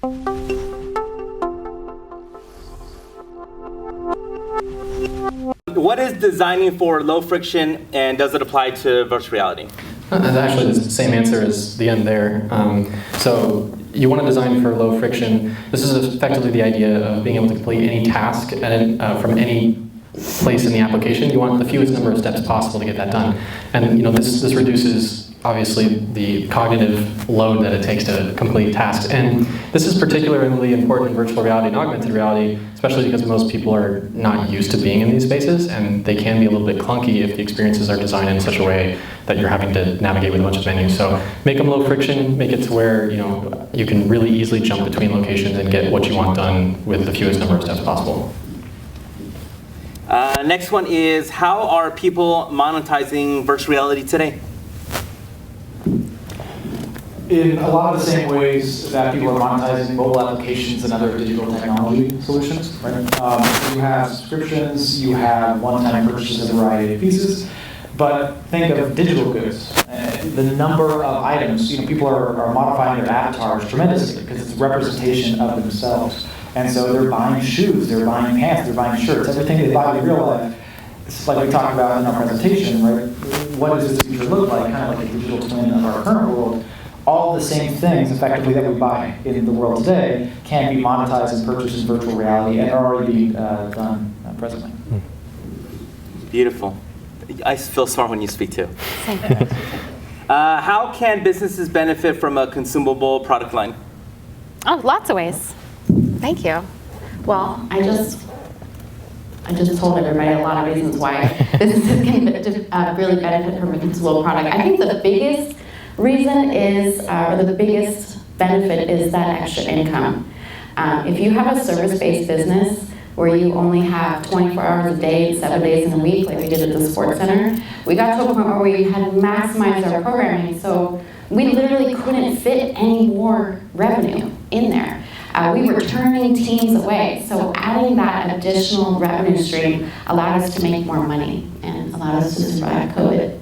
What is designing for low friction, and does it apply to virtual reality? That's actually the same answer as the end there. So you want to design for low friction. This is effectively the idea of being able to complete any task from any place in the application. You want the fewest number of steps possible to get that done. And this reduces obviously the cognitive load that it takes to complete tasks. And this is particularly important in virtual reality and augmented reality, especially because most people are not used to being in these spaces, and they can be a little bit clunky if the experiences are designed in such a way that you're having to navigate with a bunch of menus. So make them low friction, make it to where you can really easily jump between locations and get what you want done with the fewest number of steps possible. Next one is, how are people monetizing virtual reality today? In a lot of the same ways that people are monetizing mobile applications and other digital technology solutions. Right? You have subscriptions, you have one-time purchases of a variety of pieces, but think of digital goods. The number of items, people are modifying their avatars tremendously because it's a representation of themselves. And so they're buying shoes, they're buying pants, they're buying shirts, everything they buy in real life. It's like we talked about in our presentation, right? What does this future look like? Kind of like a digital twin of our current world. All the same things, effectively, that we buy in the world today can be monetized and purchased in virtual reality and are already being done presently. Beautiful. I feel smart when you speak too. How can businesses benefit from a consumable product line? Oh, lots of ways. Thank you. Well, I just told everybody a lot of reasons why businesses can really benefit from a consumable product. I think the biggest reason is, or the biggest benefit is that extra income. If you have a service-based business where you only have 24 hours a day, 7 days in a week, like we did at the Sports Center, we got to a point where we had maximized our programming, so we literally couldn't fit any more revenue in there. We were turning teams away, so adding that additional revenue stream allowed us to make more money and allowed us to survive COVID.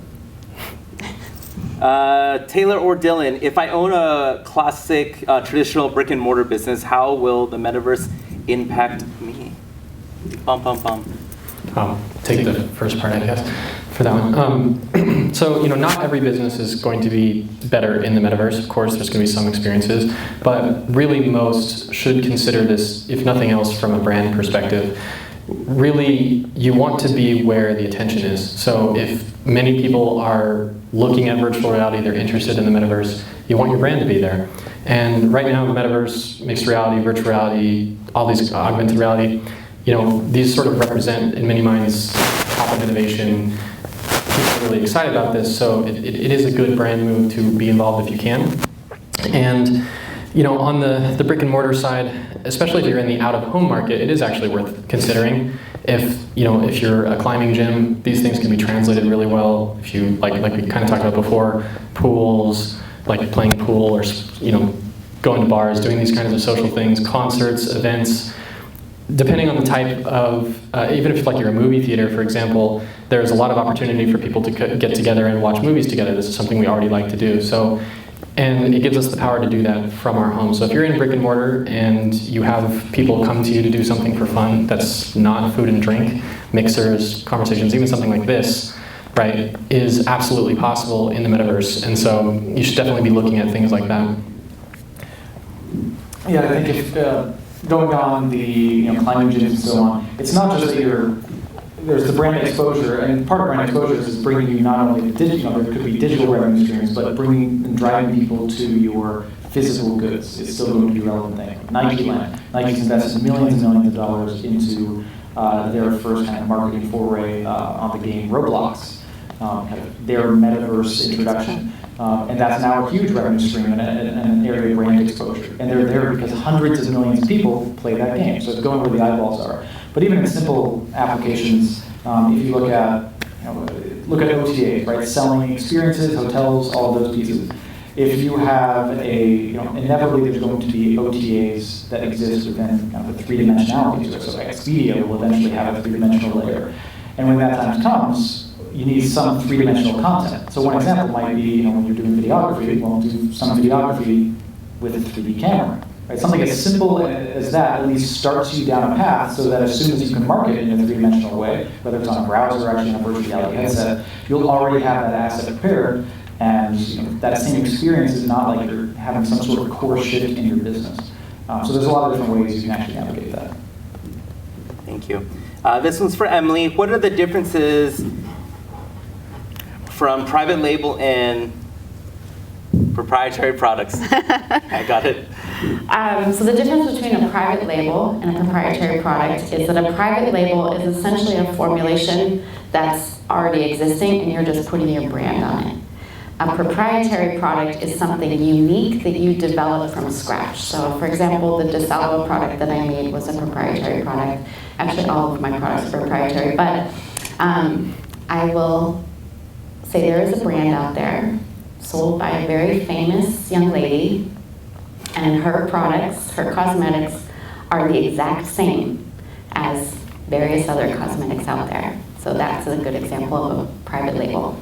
Taylor or Dylan, if I own a classic traditional brick and mortar business, how will the metaverse impact me? Bum, bum, bum. I'll take the first part, I guess, for that one. So, not every business is going to be better in the metaverse. Of course, there's going to be some experiences, but really most should consider this, if nothing else, from a brand perspective. Really, you want to be where the attention is. So if many people are looking at virtual reality, they're interested in the metaverse, you want your brand to be there. And right now, the metaverse, mixed reality, virtual reality, all these augmented reality, these sort of represent, in many minds, top of innovation. People are really excited about this, so it is a good brand move to be involved if you can. And on the brick and mortar side, especially if you're in the out-of-home market, it is actually worth considering. If you're a climbing gym, these things can be translated really well. If you like we kind of talked about before, pools, like playing pool, or going to bars, doing these kinds of social things, concerts, events. Depending on the type of, even if you're a movie theater, for example, there's a lot of opportunity for people to get together and watch movies together. This is something we already like to do. And it gives us the power to do that from our home. So if you're in brick and mortar and you have people come to you to do something for fun that's not food and drink, mixers, conversations, even something like this, right, is absolutely possible in the metaverse. And so you should definitely be looking at things like that. Yeah, I think if going on the climbing gyms and so on, it's not just that there's the brand exposure, and part of brand exposure is bringing you not only digital, there could be digital revenue streams, but bringing and driving people to your physical goods is still going to be a relevant thing. Nike's invested millions and millions of dollars into their first kind of marketing foray on the game Roblox, kind of their metaverse introduction. And that's now a huge revenue stream and an area of brand exposure. And they're there because hundreds of millions of people play that game. So it's going where the eyeballs are. But even in simple applications, if you look at OTAs, right? Selling experiences, hotels, all of those pieces. If you have inevitably there's going to be OTAs that exist within kind of a three-dimensionality to it. So Expedia will eventually have a three-dimensional layer. And when that time comes, you need some three-dimensional content. So one example might be, when you're doing videography, well, do some videography with a 3D camera. Right? Something as simple as that at least starts you down a path so that as soon as you can market in a three-dimensional way, whether it's on a browser or actually on a virtual reality headset, you'll already have that asset prepared, and that same experience is not like you're having some sort of core shift in your business. So there's a lot of different ways you can actually navigate that. Thank you. This one's for Emily. What are the differences from private label and proprietary products? I got it. So the difference between a private label and a proprietary product is that a private label is essentially a formulation that's already existing and you're just putting your brand on it. A proprietary product is something unique that you develop from scratch. So for example, the DeSalvo product that I made was a proprietary product. Actually, all of my products are proprietary, but I will say there is a brand out there sold by a very famous young lady, and her products, her cosmetics, are the exact same as various other cosmetics out there. So that's a good example of a private label.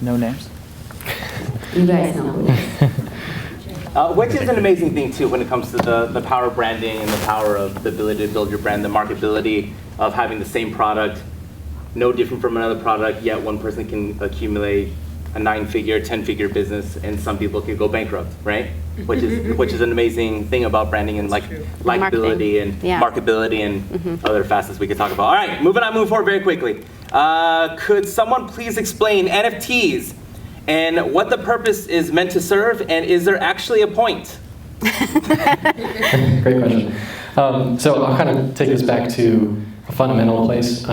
No names? You guys know who it is. Which is an amazing thing too when it comes to the power of branding and the power of the ability to build your brand, the marketability of having the same product, no different from another product, yet one person can accumulate a 9-figure, 10-figure business, and some people can go bankrupt, right? Which is an amazing thing about branding and likability and marketability and other facets we could talk about. All right, moving forward very quickly. Could someone please explain NFTs and what the purpose is meant to serve, and is there actually a point? Great question. So I'll kind of take this back to a fundamental place.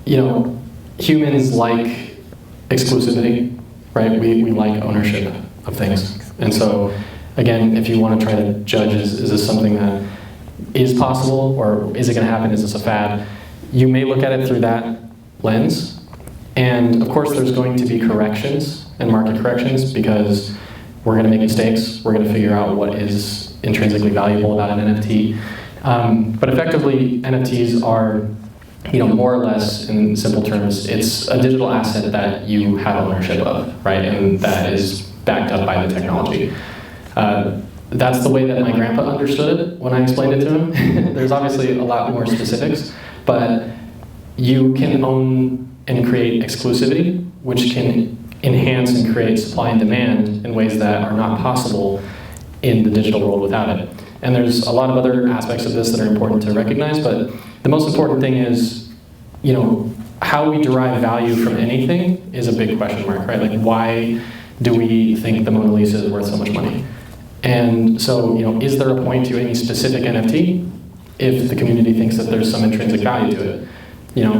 Humans like exclusivity, right? We like ownership of things. And so, again, if you want to try to judge, is this something that is possible, or is it going to happen? Is this a fad? You may look at it through that lens. And of course, there's going to be corrections and market corrections because we're going to make mistakes. We're going to figure out what is intrinsically valuable about an NFT. But effectively, NFTs are, more or less, in simple terms, it's a digital asset that you have ownership of, right? And that is backed up by the technology. That's the way that my grandpa understood it when I explained it to him. There's obviously a lot more specifics, but you can own and create exclusivity, which can enhance and create supply and demand in ways that are not possible in the digital world without it. And there's a lot of other aspects of this that are important to recognize, but the most important thing is, how we derive value from anything is a big question mark, right? Like, why do we think the Mona Lisa is worth so much money? And so, is there a point to any specific NFT if the community thinks that there's some intrinsic value to it?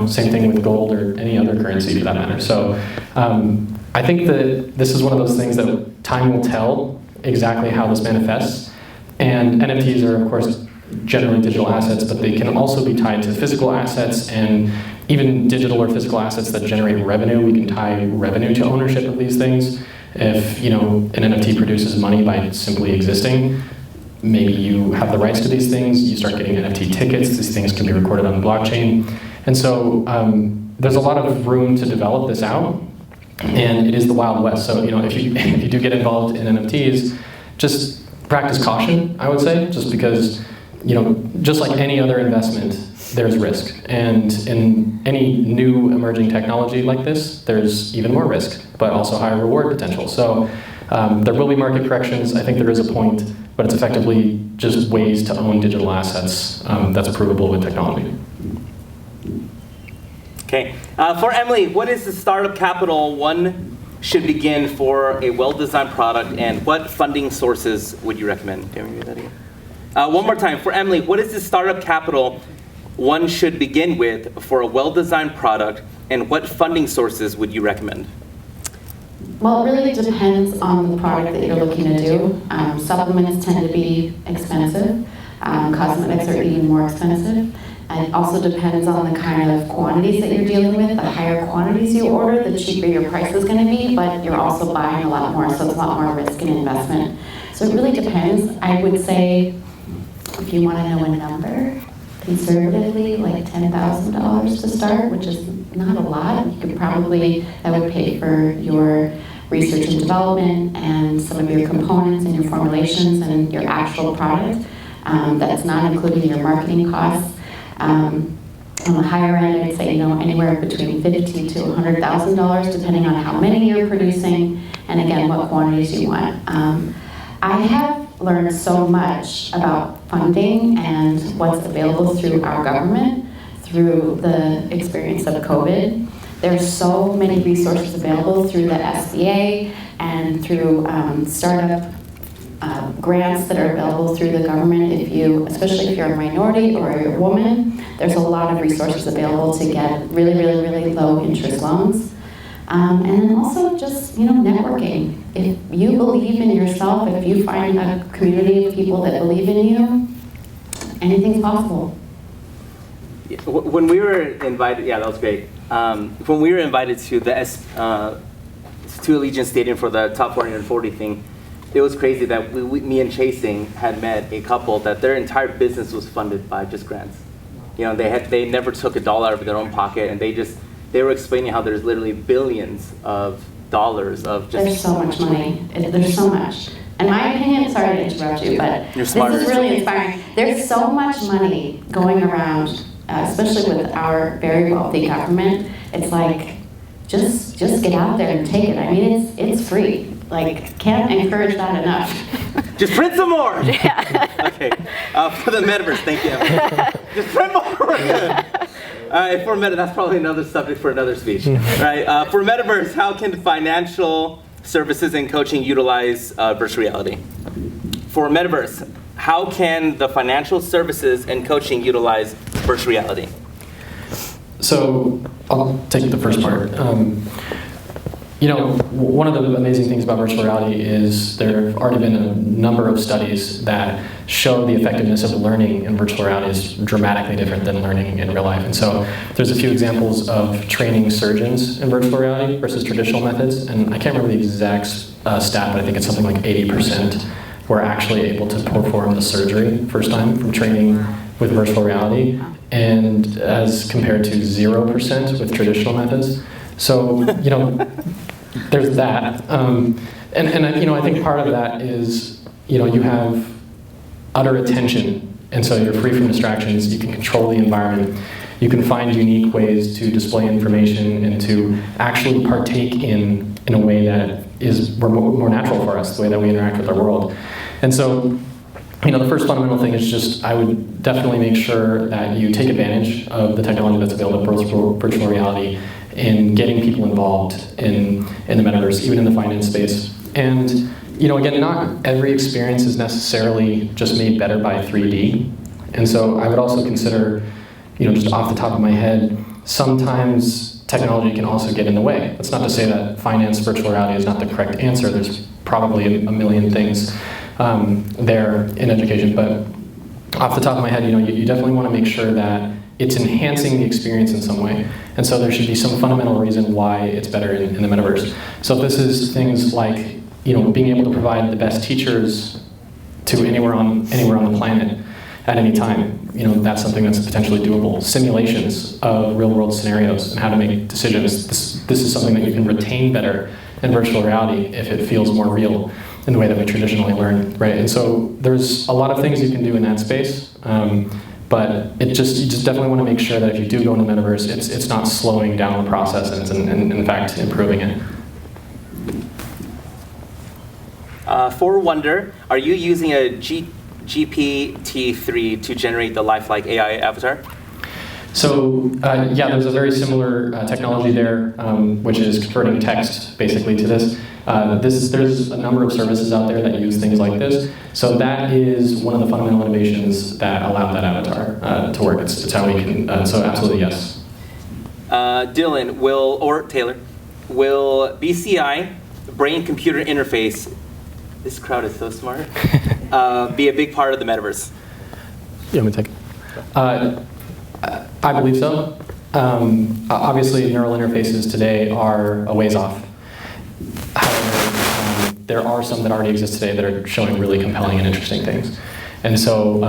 Same thing with gold or any other currency for that matter. So I think that this is one of those things that time will tell exactly how this manifests. And NFTs are, of course, generally digital assets, but they can also be tied to physical assets and even digital or physical assets that generate revenue. We can tie revenue to ownership of these things. If an NFT produces money by simply existing, maybe you have the rights to these things, you start getting NFT tickets, these things can be recorded on the blockchain. And so there's a lot of room to develop this out, and it is the Wild West. So if you do get involved in NFTs, just practice caution, I would say, just because just like any other investment, there's risk. And in any new emerging technology like this, there's even more risk, but also higher reward potential. So there will be market corrections. I think there is a point, but it's effectively just ways to own digital assets that's provable with technology. Okay. For Emily, what is the startup capital one should begin for a well-designed product, and what funding sources would you recommend? Can we read that again? One more time. For Emily, what is the startup capital one should begin with for a well-designed product, and what funding sources would you recommend? Well, it really depends on the product that you're looking to do. Supplements tend to be expensive. Cosmetics are even more expensive. It also depends on the kind of quantities that you're dealing with. The higher quantities you order, the cheaper your price is going to be, but you're also buying a lot more, so it's a lot more risk and investment. So it really depends. I would say, if you want to know a number, conservatively, like $10,000 to start, which is not a lot. You could probably, that would pay for your research and development and some of your components and your formulations and your actual product. That's not including your marketing costs. On the higher end, I'd say anywhere between $50,000 to $100,000, depending on how many you're producing, and again, what quantities you want. I have learned so much about funding and what's available through our government through the experience of COVID. There's so many resources available through the SBA and through startup grants that are available through the government. Especially if you're a minority or you're a woman, there's a lot of resources available to get really, really, really low interest loans. And then also just, networking. If you believe in yourself, if you find a community of people that believe in you, anything's possible. When we were invited, yeah, that was great. When we were invited to the to Allegiant Stadium for the top 440 thing, it was crazy that me and Chasing had met a couple that their entire business was funded by just grants. They never took a dollar out of their own pocket, and they were explaining how there's literally billions of dollars of just. There's so much money. There's so much. In my opinion, sorry to interrupt you, but You're smart. This is really inspiring. There's so much money going around, especially with our very wealthy government. It's like, just get out there and take it. I mean, it's free. Can't encourage that enough. Just print some more! Yeah. Okay, for the Metaverse, thank you. Just print more! For Meta, that's probably another subject for another speech. Right? For Metaverse, how can financial services and coaching utilize virtual reality? For Metaverse, how can the financial services and coaching utilize virtual reality? So I'll take the first part. One of the amazing things about virtual reality is there have already been a number of studies that show the effectiveness of learning in virtual reality is dramatically different than learning in real life. And so there's a few examples of training surgeons in virtual reality versus traditional methods. And I can't remember the exact stat, but I think it's something like 80% were actually able to perform the surgery first time from training with virtual reality, and as compared to 0% with traditional methods. So, there's that. I think part of that is, you have utter attention, and so you're free from distractions. You can control the environment. You can find unique ways to display information and to actually partake in a way that is more natural for us, the way that we interact with our world. And so, the first fundamental thing is just, I would definitely make sure that you take advantage of the technology that's available for virtual reality in getting people involved in the metaverse, even in the finance space. And, again, not every experience is necessarily just made better by 3D. And so I would also consider, just off the top of my head, sometimes technology can also get in the way. That's not to say that finance virtual reality is not the correct answer. There's probably a million things there in education, but off the top of my head, you definitely want to make sure that it's enhancing the experience in some way. And so there should be some fundamental reason why it's better in the metaverse. So if this is things like, being able to provide the best teachers to anywhere on the planet at any time, that's something that's potentially doable. Simulations of real world scenarios and how to make decisions. This is something that you can retain better in virtual reality if it feels more real in the way that we traditionally learn, right? And so there's a lot of things you can do in that space, but you just definitely want to make sure that if you do go into the metaverse, it's not slowing down the process and in fact improving it. For Wondour, are you using a GPT-3 to generate the lifelike AI avatar? So there's a very similar technology there, which is converting text basically to this. There's a number of services out there that use things like this. So that is one of the fundamental innovations that allow that avatar to work. It's how we can, so absolutely yes. Dylan, Taylor, will BCI, brain-computer interface, this crowd is so smart, be a big part of the metaverse? You want me to take it? I believe so. Obviously, neural interfaces today are a ways off. However, there are some that already exist today that are showing really compelling and interesting things. And so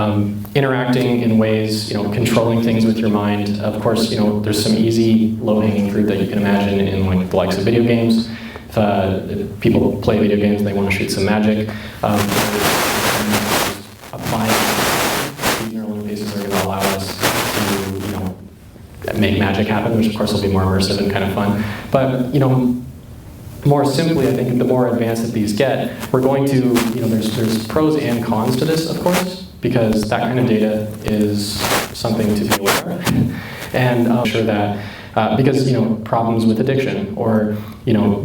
interacting in ways, controlling things with your mind, of course, there's some easy low-hanging fruit that you can imagine in like the likes of video games. if people play video games and they want to shoot some magic. Applying these neural interfaces are going to allow us to, make magic happen, which of course will be more immersive and kind of fun. But, more simply, I think the more advanced that these get, we're going to, there's pros and cons to this, of course, because that kind of data is something to be aware of. And I'm sure that, because, problems with addiction or,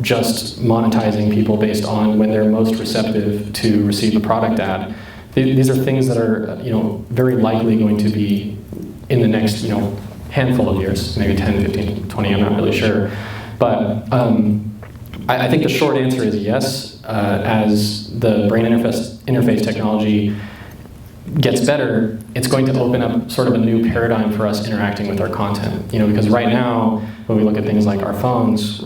just monetizing people based on when they're most receptive to receive a product ad, these are things that are, very likely going to be in the next, handful of years, maybe 10, 15, 20, I'm not really sure. But I think the short answer is yes. As the brain interface technology gets better, it's going to open up sort of a new paradigm for us interacting with our content. Because right now, when we look at things like our phones,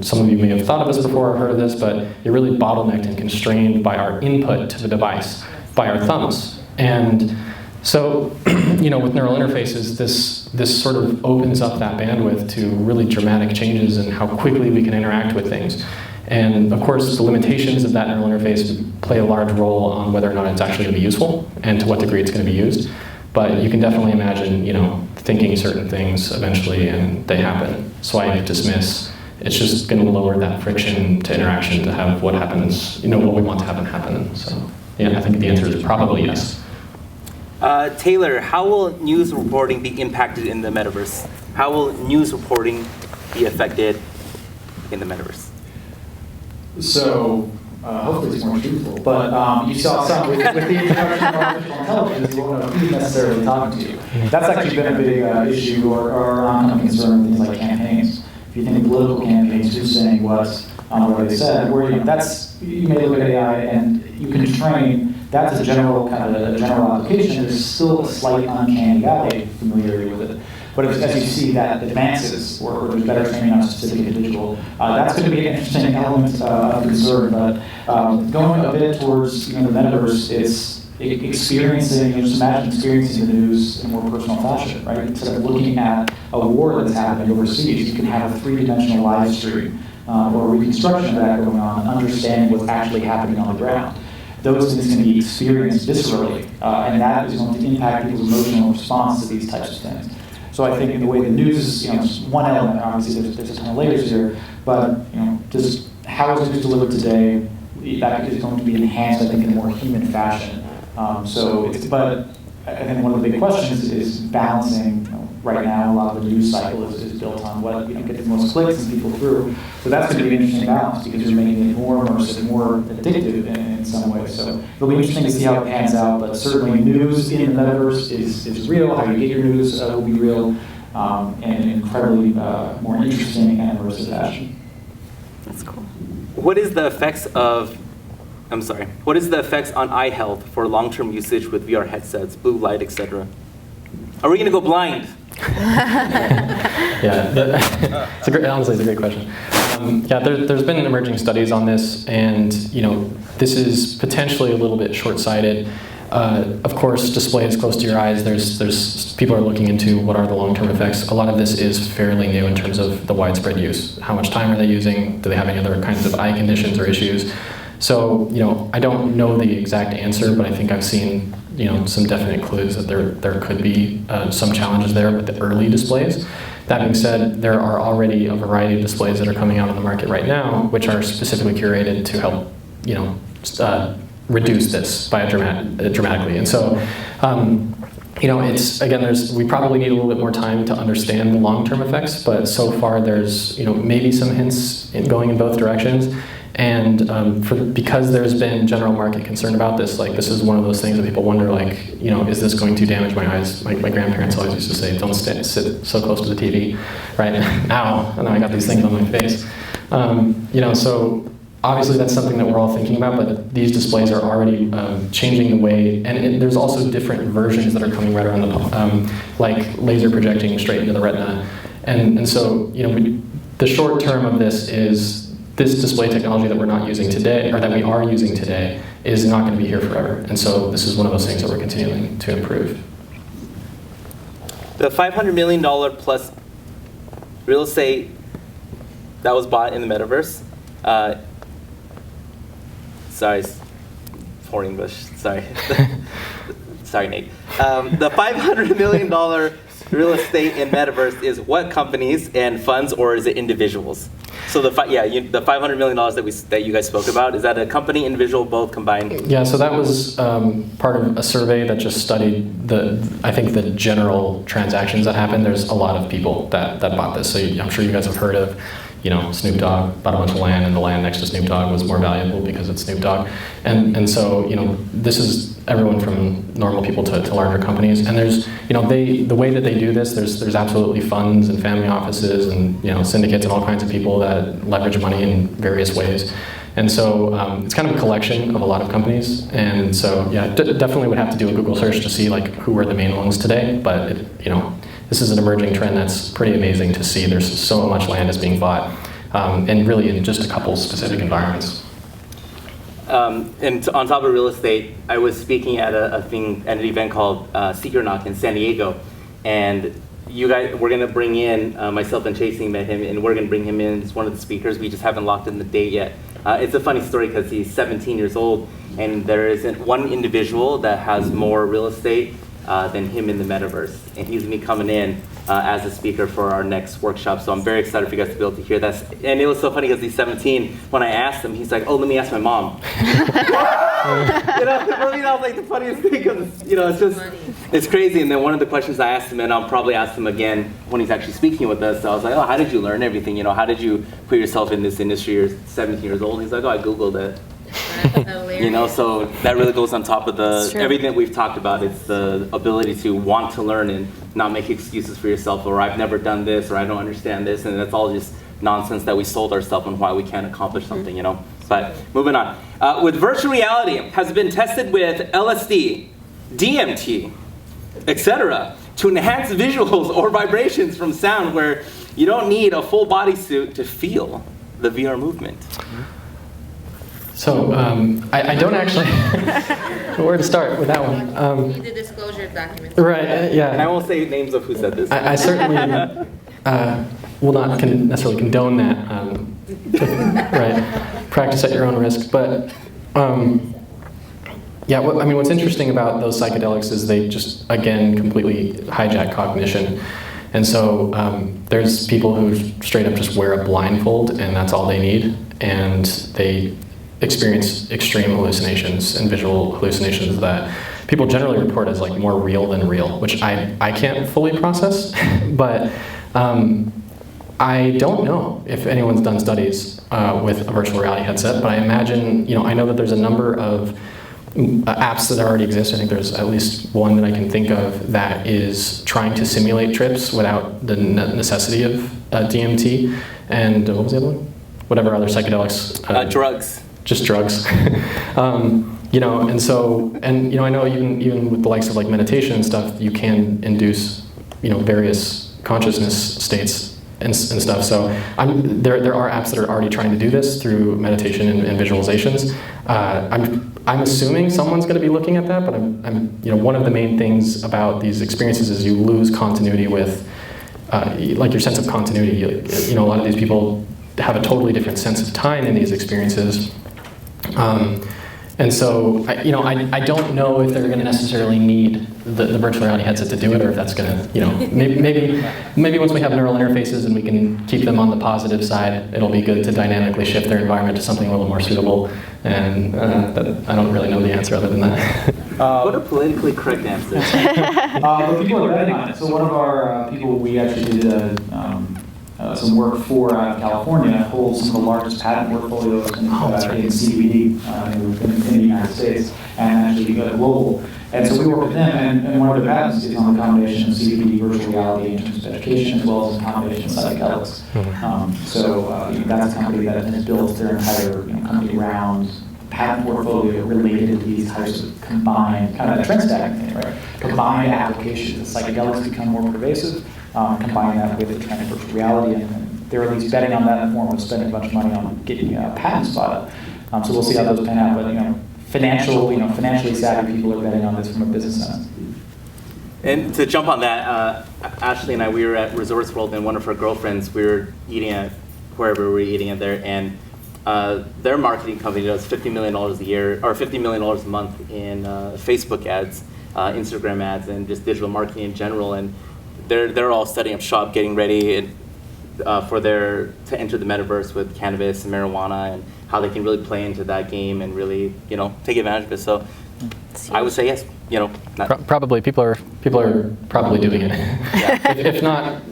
some of you may have thought of this before or heard of this, but you're really bottlenecked and constrained by our input to the device, by our thumbs. And so, with neural interfaces, this sort of opens up that bandwidth to really dramatic changes in how quickly we can interact with things. And of course, the limitations of that neural interface play a large role on whether or not it's actually going to be useful and to what degree it's going to be used. But you can definitely imagine, thinking certain things eventually and they happen. Swipe, dismiss. It's just going to lower that friction to interaction to have what happens, what we want to happen. So, yeah, I think the answer is probably yes. Taylor, how will news reporting be impacted in the metaverse? How will news reporting be affected in the metaverse? So, hopefully it's more truthful, but you saw some with the introduction of artificial intelligence, you won't know who's necessarily talking to you. That's actually been a big issue or oncoming concern with things like campaigns. If you think of political campaigns, who's saying what they said, or you may look at AI and you can train. That's a general application. There's still a slight uncanny valley familiarity with it. But as you see that advances, or there's better training on specific individual, that's going to be an interesting element of concern. But going a bit towards the metaverse, it's experiencing, just imagine experiencing the news in a more personal fashion, right? Instead of looking at a war that's happening overseas, you can have a three-dimensional live stream or reconstruction of that going on, and understanding what's actually happening on the ground. Those things can be experienced viscerally, and that is going to impact people's emotional response to these types of things. So I think in the way the news is, one element, obviously there's a ton of layers here, but just how is news delivered today, that is going to be enhanced, I think, in a more human fashion. But I think one of the big questions is balancing. Right now, a lot of the news cycle is built on what gets the most clicks and people through. So that's going to be an interesting balance because you're making it more immersive, more addictive in some ways. So it'll be interesting to see how it pans out. But certainly, news in the metaverse is real. How you get your news will be real, and an incredibly more interesting and immersive fashion. That's cool. What is the effects on eye health for long-term usage with VR headsets, blue light, etc.? Are we going to go blind? Honestly, it's a great question. There's been emerging studies on this, and this is potentially a little bit short-sighted. Of course, display is close to your eyes. There's people are looking into what are the long-term effects. A lot of this is fairly new in terms of the widespread use. How much time are they using? Do they have any other kinds of eye conditions or issues? So, I don't know the exact answer, but I think I've seen some definite clues that there could be some challenges there with the early displays. That being said, there are already a variety of displays that are coming out on the market right now, which are specifically curated to help, reduce this by dramatically. And so, it's again, we probably need a little bit more time to understand the long-term effects, but so far there's maybe some hints going in both directions. And because there's been general market concern about this, this is one of those things that people wonder, is this going to damage my eyes? My grandparents always used to say, don't sit so close to the TV, right? Now I got these things on my face. So obviously that's something that we're all thinking about, but these displays are already changing the way, and there's also different versions that are coming right around like laser projecting straight into the retina. And so, the short term of this is, this display technology that we're not using today, or that we are using today, is not going to be here forever. And so this is one of those things that we're continuing to improve. The $500 million plus real estate that was bought in the metaverse, Sorry, poor English. Sorry. Sorry, Nate. The $500 million real estate in Metaverse is what companies and funds, or is it individuals? So the $500 million that you guys spoke about, is that a company, individual, both combined? Yeah, so that was part of a survey that just studied I think the general transactions that happened. There's a lot of people that bought this. So I'm sure you guys have heard of, Snoop Dogg bought a bunch of land, and the land next to Snoop Dogg was more valuable because it's Snoop Dogg. And so, this is everyone from normal people to larger companies. And there's, the way that they do this, there's absolutely funds and family offices and, syndicates and all kinds of people that leverage money in various ways. And so it's kind of a collection of a lot of companies. And so, yeah, definitely would have to do a Google search to see who are the main ones today. But, this is an emerging trend that's pretty amazing to see. There's so much land is being bought, and really in just a couple specific environments. And on top of real estate, I was speaking at an event called Seeker Knock in San Diego, and you guys, we're going to bring in, myself and Chasing met him, and we're going to bring him in as one of the speakers. We just haven't locked in the date yet. It's a funny story because he's 17 years old, and there isn't one individual that has more real estate than him in the Metaverse. And he's going to be coming in as a speaker for our next workshop. So I'm very excited for you guys to be able to hear that. And it was so funny because he's 17. When I asked him, he's like, oh, let me ask my mom. For me, that was like the funniest thing because, it's crazy. And then one of the questions I asked him, and I'll probably ask him again when he's actually speaking with us, so I was like, oh, how did you learn everything? How did you put yourself in this industry? You're 17 years old. He's like, oh, I Googled it. So that really goes on top of everything that we've talked about. It's the ability to want to learn and not make excuses for yourself, or I've never done this, or I don't understand this, and that's all just nonsense that we sold ourselves on why we can't accomplish something, But moving on. With virtual reality, has been tested with LSD, DMT, etc., to enhance visuals or vibrations from sound where you don't need a full bodysuit to feel the VR movement. So I don't actually where to start with that one. You need the disclosure document. Right. Yeah. And I won't say names of who said this. I certainly will not necessarily condone that. Right. Practice at your own risk. But yeah. What's interesting about those psychedelics is they just completely hijack cognition. And so there's people who straight up just wear a blindfold, and that's all they need, and they experience extreme hallucinations and visual hallucinations that people generally report as more real than real, which I can't fully process. But I don't know if anyone's done studies with a virtual reality headset, but I imagine, I know that there's a number of apps that already exist. I think there's at least one that I can think of that is trying to simulate trips without the necessity of DMT and what was the other one? Whatever other psychedelics. Drugs. Just drugs. And so, I know even with the likes of meditation and stuff, you can induce, various consciousness states and stuff. So there are apps that are already trying to do this through meditation and visualizations. I'm assuming someone's going to be looking at that, but one of the main things about these experiences is you lose continuity with, your sense of continuity. A lot of these people have a totally different sense of time in these experiences. And so, I don't know if they're going to necessarily need the virtual reality headset to do it, or if that's going to, maybe once we have neural interfaces and we can keep them on the positive side, it'll be good to dynamically shift their environment to something a little more suitable. And I don't really know the answer other than that. What a politically correct answer. But people are betting on it. So one of our people we actually did some work for out of California holds some of the largest patent portfolios in CBD in the United States and actually global. And so we work with them, and one of their patents is on the combination of CBD virtual reality in terms of education, as well as a combination of psychedelics. That's a company that has built their entire company around patent portfolio related to these types of combined, kind of a trend stacking thing, right? Combined applications. The psychedelics become more pervasive, combine that with the trend of virtual reality, and they're at least betting on that in the form of spending a bunch of money on getting patents bought up. So we'll see how those pan out, but financially savvy people are betting on this from a business sense. And to jump on that, Ashley and I, we were at Resorts World, and one of her girlfriends, we were eating at wherever we were eating at there, and their marketing company does $50 million a year, or $50 million a month in Facebook ads, Instagram ads, and just digital marketing in general. And they're all setting up shop, getting ready to enter the metaverse with cannabis and marijuana, and how they can really play into that game and really, take advantage of it. So I would say yes. Probably people are probably doing it. Yeah. if not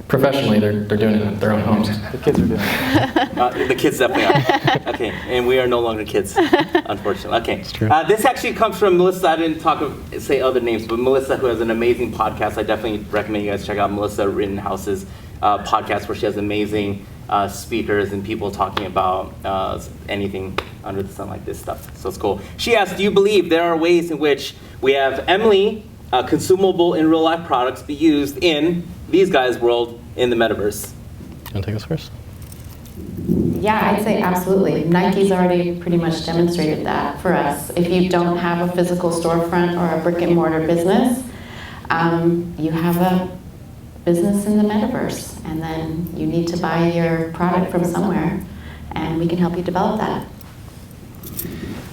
professionally, they're doing it in their own homes. The kids are doing it. The kids definitely are. Okay, and we are no longer kids, unfortunately. Okay, It's true. This actually comes from Melissa. I didn't say other names, but Melissa, who has an amazing podcast. I definitely recommend you guys check out Melissa Rittenhouse's podcast, where she has amazing speakers and people talking about anything under the sun, like this stuff. So it's cool. She asked, do you believe there are ways in which we have Emily, consumable in real life products, be used in these guys' world in the metaverse? You want to take this first? Yeah, I'd say absolutely. Nike's already pretty much demonstrated that for us. If you don't have a physical storefront or a brick and mortar business, you have a business in the metaverse, and then you need to buy your product from somewhere, and we can help you develop that.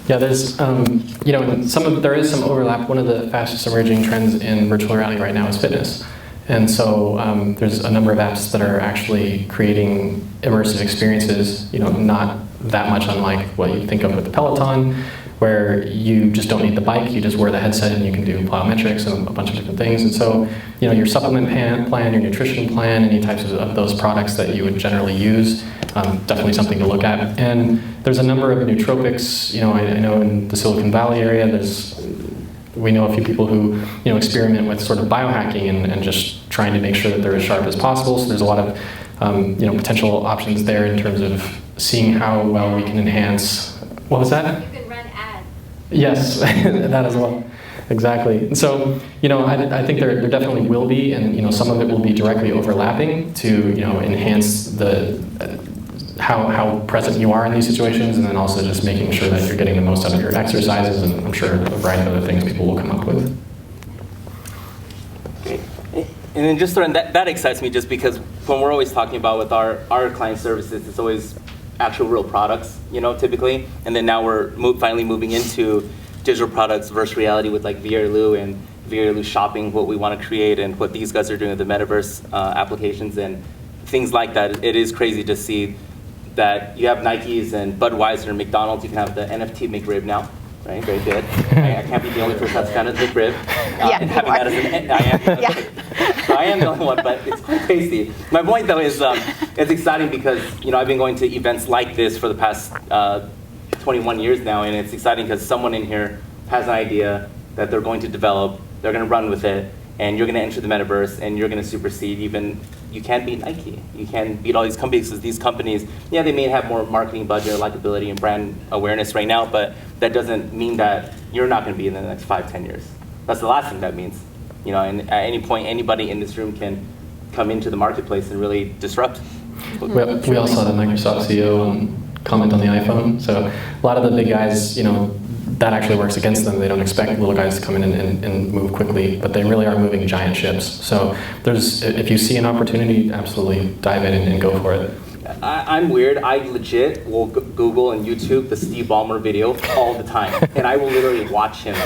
Yeah, there's, there is some overlap. One of the fastest emerging trends in virtual reality right now is fitness. And so there's a number of apps that are actually creating immersive experiences, not that much unlike what you think of with the Peloton, where you just don't need the bike, you just wear the headset and you can do plyometrics and a bunch of different things. And so, your supplement plan, your nutrition plan, any types of those products that you would generally use, definitely something to look at. And there's a number of nootropics, I know in the Silicon Valley area, we know a few people who, experiment with sort of biohacking and just trying to make sure that they're as sharp as possible. So there's a lot of, potential options there in terms of seeing how well we can enhance. What was that? You can run ads. Yes, that as well. Exactly. So, I think there definitely will be, and some of it will be directly overlapping to, enhance the how present you are in these situations, and then also just making sure that you're getting the most out of your exercises, and I'm sure a variety of other things people will come up with. Okay. And then just that excites me, just because when we're always talking about with our client services, it's always actual real products, typically. And then now we're finally moving into digital products, virtual reality with like VRLU and VRLU shopping, what we want to create and what these guys are doing with the metaverse applications and things like that. It is crazy to see that you have Nikes and Budweiser and McDonald's. You can have the NFT McRib now, right? Very good. I can't be the only person that's found a McRib. Yeah, and having that as so I am the only one, but it's quite tasty. My point though is it's exciting because I've been going to events like this for the past 21 years now, and it's exciting because someone in here has an idea that they're going to develop, they're going to run with it, and you're going to enter the metaverse, and you're going to supersede even. You can't beat Nike. You can't beat all these companies, because these companies, they may have more marketing budget, likability, and brand awareness right now, but that doesn't mean that you're not going to be in the next 5-10 years. That's the last thing that means. And at any point, anybody in this room can come into the marketplace and really disrupt. We also had a Microsoft CEO comment on the iPhone. So a lot of the big guys, that actually works against them. They don't expect little guys to come in and move quickly, but they really are moving giant ships. So if you see an opportunity, absolutely dive in and go for it. I'm weird. I legit will Google and YouTube the Steve Ballmer video all the time, and I will literally watch him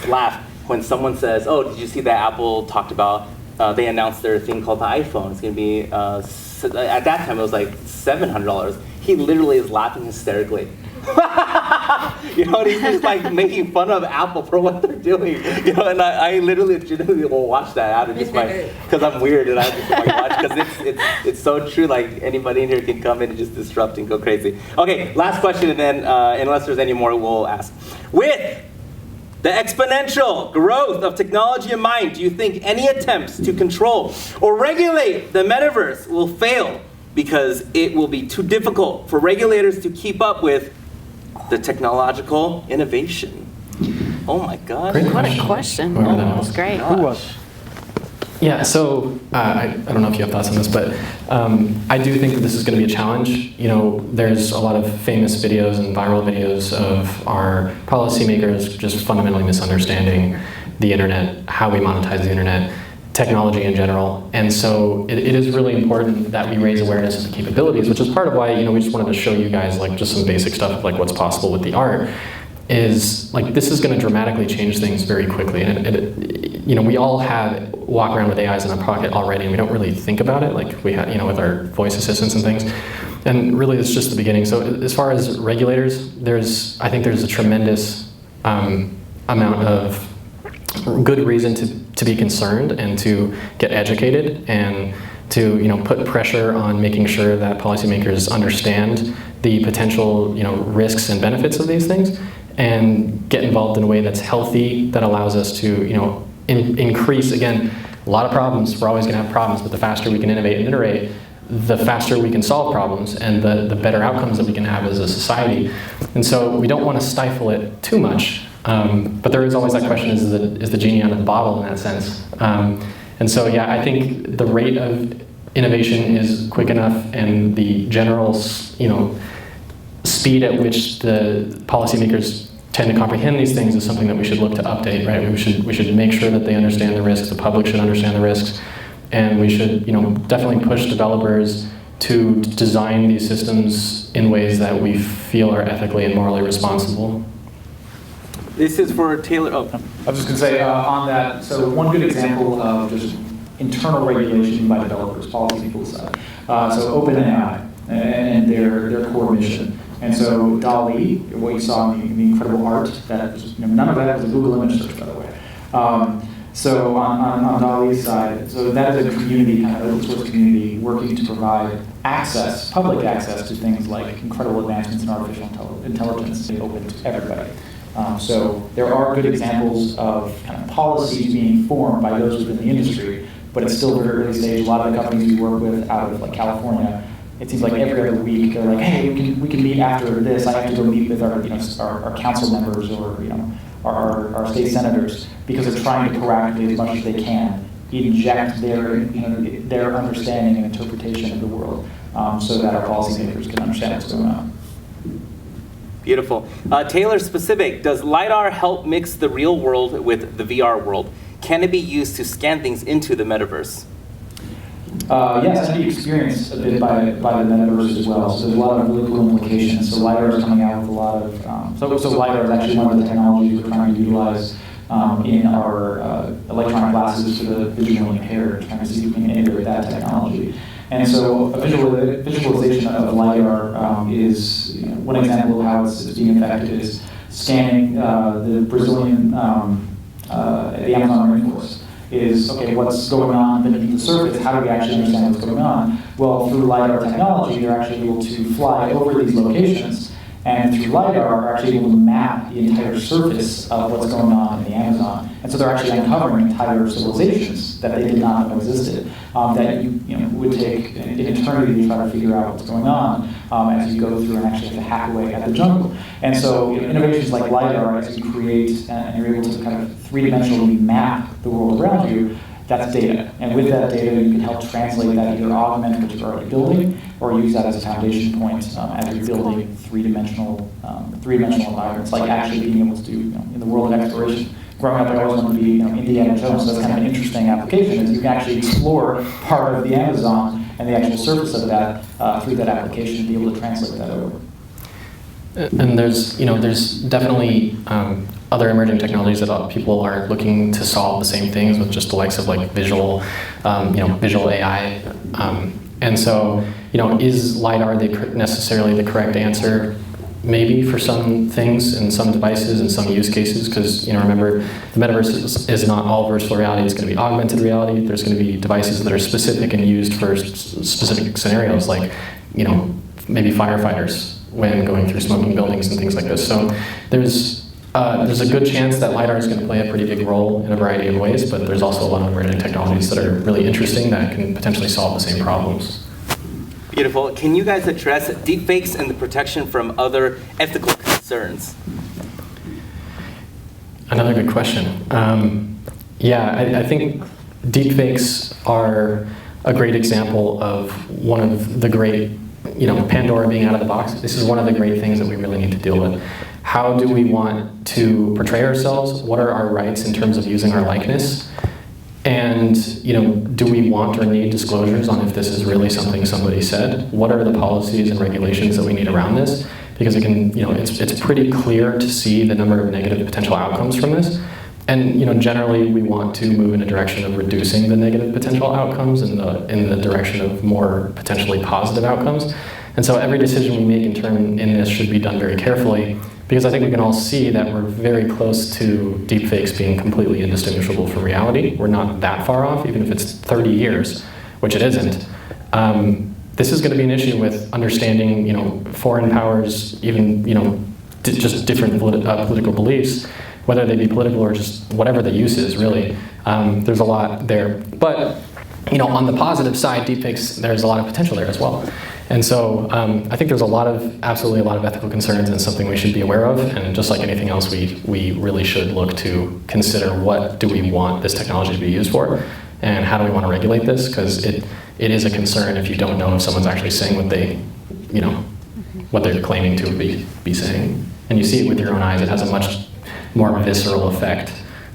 laugh when someone says, "Oh, did you see that Apple talked about? They announced their thing called the iPhone. It's going to be at that time it was like $700." He literally is laughing hysterically. And he's just like making fun of Apple for what they're doing. And I literally legitimately will watch that out of just because I'm weird and I just watch because it's so true. Like anybody in here can come in and just disrupt and go crazy. Okay, last question, and then unless there's any more, we'll ask. With the exponential growth of technology in mind, do you think any attempts to control or regulate the metaverse will fail because it will be too difficult for regulators to keep up with the technological innovation? Oh my gosh. Great What a question. Whoever that That was. was great. Who was? Yeah, so I don't know if you have thoughts on this, but I do think that this is going to be a challenge. There's a lot of famous videos and viral videos of our policymakers just fundamentally misunderstanding the internet, how we monetize the internet. technology in general. And so it is really important that we raise awareness of the capabilities, which is part of why, we just wanted to show you guys like just some basic stuff of like what's possible with the art. Is like this is going to dramatically change things very quickly, and we all walk around with AIs in our pocket already, and we don't really think about it like we have, with our voice assistants and things. And really, it's just the beginning. So as far as regulators, I think there's a tremendous amount of good reason to be concerned and to get educated and to put pressure on making sure that policymakers understand the potential risks and benefits of these things, and get involved in a way that's healthy, that allows us to increase, again, a lot of problems. We're always going to have problems, but the faster we can innovate and iterate, the faster we can solve problems, and the better outcomes that we can have as a society. And so we don't want to stifle it too much, but there is always that question, is the genie out of the bottle in that sense? And so yeah, I think the rate of innovation is quick enough, and the general speed at which the policymakers tend to comprehend these things is something that we should look to update, right? We should make sure that they understand the risks, the public should understand the risks, and we should definitely push developers to design these systems in ways that we feel are ethically and morally responsible. This is for Taylor. Oh. I was just going to say on that, so one good example of just internal regulation by developers, policy people side. So OpenAI and their core mission. And so DALL-E, what you saw in the incredible art, that was, none of that was a Google image search, by the way. So on DALL-E's side, so that is a community, kind of open source community, working to provide access, public access to things like incredible advancements in artificial intelligence open to everybody. So there are good examples of kind of policies being formed by those within the industry, but it's still very early stage. A lot of the companies we work with out of like California, it seems like every other week they're like, hey, we can meet after this. I have to go meet with our council members or our state senators, because they're trying to proactively, as much as they can, inject their understanding and interpretation of the world, so that our policymakers can understand what's going on. Beautiful. Taylor specific, does LiDAR help mix the real world with the VR world? Can it be used to scan things into the metaverse? Yes, and be experienced a bit by the metaverse as well. So there's a lot of really cool implications. So LiDAR is coming out with a lot of, so LiDAR is actually one of the technologies we're trying to utilize in our electronic glasses for the visually impaired, trying to see if we can integrate that technology. And so a visualization of LiDAR is one example of how it's being effective is scanning the Brazilian, the Amazon rainforest. Is, okay, what's going on beneath the surface? How do we actually understand what's going on? Well, through LiDAR technology, they're actually able to fly over these locations, and through LiDAR, are actually able to map the entire surface of what's going on in the Amazon. And so they're actually uncovering entire civilizations that they did not know existed, that would take an eternity to try to figure out what's going on as you go through and actually have to hack away at the jungle. And so innovations like LiDAR, as you create and you're able to kind of three-dimensionally map the world around you, that's data. And with that data, you can help translate that, either augment what you're already building, or use that as a foundation point as you're building three-dimensional environments, like actually being able to do in the world of exploration. Growing up, I always wanted to be Indiana Jones, so that's kind of an interesting application, is you can actually explore part of the Amazon and the actual surface of that through that application and be able to translate that over. And there's definitely other emerging technologies that people are looking to solve the same things with, just the likes of like visual AI. And so, is LiDAR necessarily the correct answer? Maybe for some things and some devices and some use cases, because remember, the metaverse is not all virtual reality. It's going to be augmented reality. There's going to be devices that are specific and used for specific scenarios, like maybe firefighters when going through smoking buildings and things like this. So there's a good chance that LiDAR is going to play a pretty big role in a variety of ways, but there's also a lot of emerging technologies that are really interesting that can potentially solve the same problems. Beautiful. Can you guys address deepfakes and the protection from other ethical concerns? Another good question. I think deepfakes are a great example of one of the great, Pandora being out of the box. This is one of the great things that we really need to deal with. How do we want to portray ourselves? What are our rights in terms of using our likeness? And do we want or need disclosures on if this is really something somebody said? What are the policies and regulations that we need around this? Because it can, it's pretty clear to see the number of negative potential outcomes from this. And generally we want to move in a direction of reducing the negative potential outcomes in the direction of more potentially positive outcomes. And so every decision we make in this should be done very carefully, because I think we can all see that we're very close to deepfakes being completely indistinguishable from reality. We're not that far off, even if it's 30 years, which it isn't. This is going to be an issue with understanding, foreign powers, even, just different political beliefs, whether they be political or just whatever the use is, really. There's a lot there. But, on the positive side, deepfakes, there's a lot of potential there as well. And so I think there's absolutely a lot of ethical concerns and something we should be aware of. And just like anything else, we really should look to consider what do we want this technology to be used for, and how do we want to regulate this? Because it is a concern if you don't know if someone's actually saying what what they're claiming to be saying. And you see it with your own eyes. It has a much more visceral effect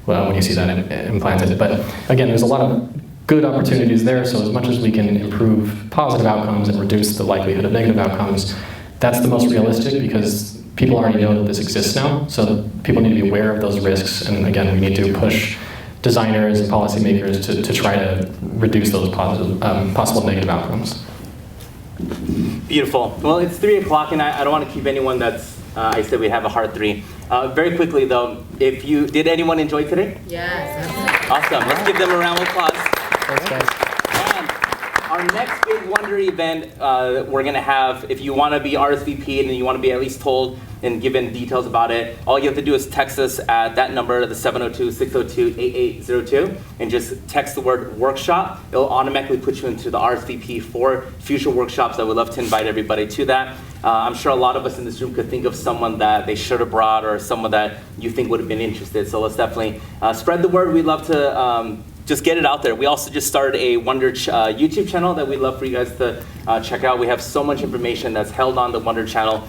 when you see that implanted. But again, there's a lot of good opportunities there, so as much as we can improve positive outcomes and reduce the likelihood of negative outcomes, that's the most realistic, because people already know that this exists now, so people need to be aware of those risks, and again, we need to push designers and policymakers to try to reduce those possible negative outcomes. Beautiful. Well, it's 3 o'clock, and I don't want to keep anyone that's, I said we have a hard 3. Very quickly though, did anyone enjoy today? Yes. Awesome, let's give them a round of applause. Thanks, guys. And our next big Wondour event, we're going to have, if you want to be RSVP'd and you want to be at least told and given details about it, all you have to do is text us at that number, the 702-602-8802, and just text the word workshop. It'll automatically put you into the RSVP for future workshops. I would love to invite everybody to that. I'm sure a lot of us in this room could think of someone that they should have brought, or someone that you think would have been interested. So let's definitely spread the word. We'd love to just get it out there. We also just started a Wondour YouTube channel that we'd love for you guys to check out. We have so much information that's held on the Wondour channel,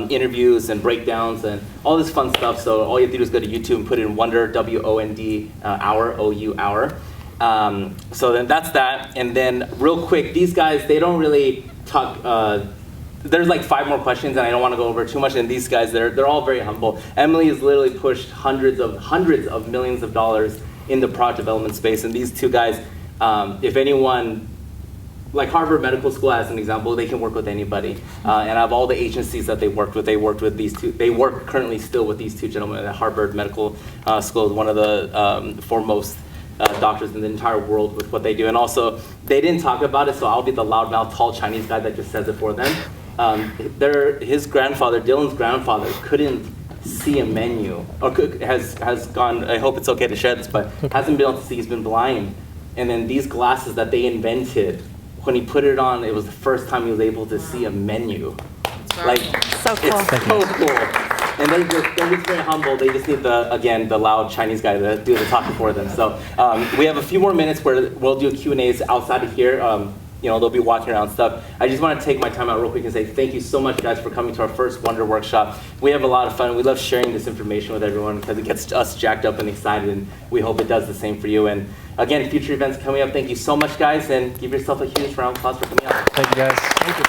interviews and breakdowns and all this fun stuff. So all you have to do is go to YouTube and put in Wondour, W-O-N-D, hour, O-U, hour. So then that's that. And then real quick, these guys, they don't really talk, there's like 5 more questions, and I don't want to go over too much. And these guys, they're all very humble. Emily has literally pushed hundreds of millions of dollars in the product development space, and these 2 guys, if anyone, like Harvard Medical School as an example, they can work with anybody. And of all the agencies that they worked with these 2. They work currently still with these 2 gentlemen at Harvard Medical School, one of the foremost doctors in the entire world with what they do. And also, they didn't talk about it, so I'll be the loudmouth, tall Chinese guy that just says it for them. His grandfather, Dylan's grandfather, couldn't see a menu, or has gone, I hope it's okay to share this, but hasn't been able to see, he's been blind. And then these glasses that they invented, when he put it on, it was the first time he was able to see a menu. Like, So cool. it's so cool. And they're just very humble. They just need the loud Chinese guy to do the talking for them. So we have a few more minutes where we'll do Q&As outside of here. They'll be walking around stuff. I just want to take my time out real quick and say thank you so much, guys, for coming to our first Wondour Workshop. We have a lot of fun. We love sharing this information with everyone because it gets us jacked up and excited, and we hope it does the same for you. And again, future events coming up. Thank you so much, guys, and give yourself a huge round of applause for coming out. Thank you, guys. Thank you.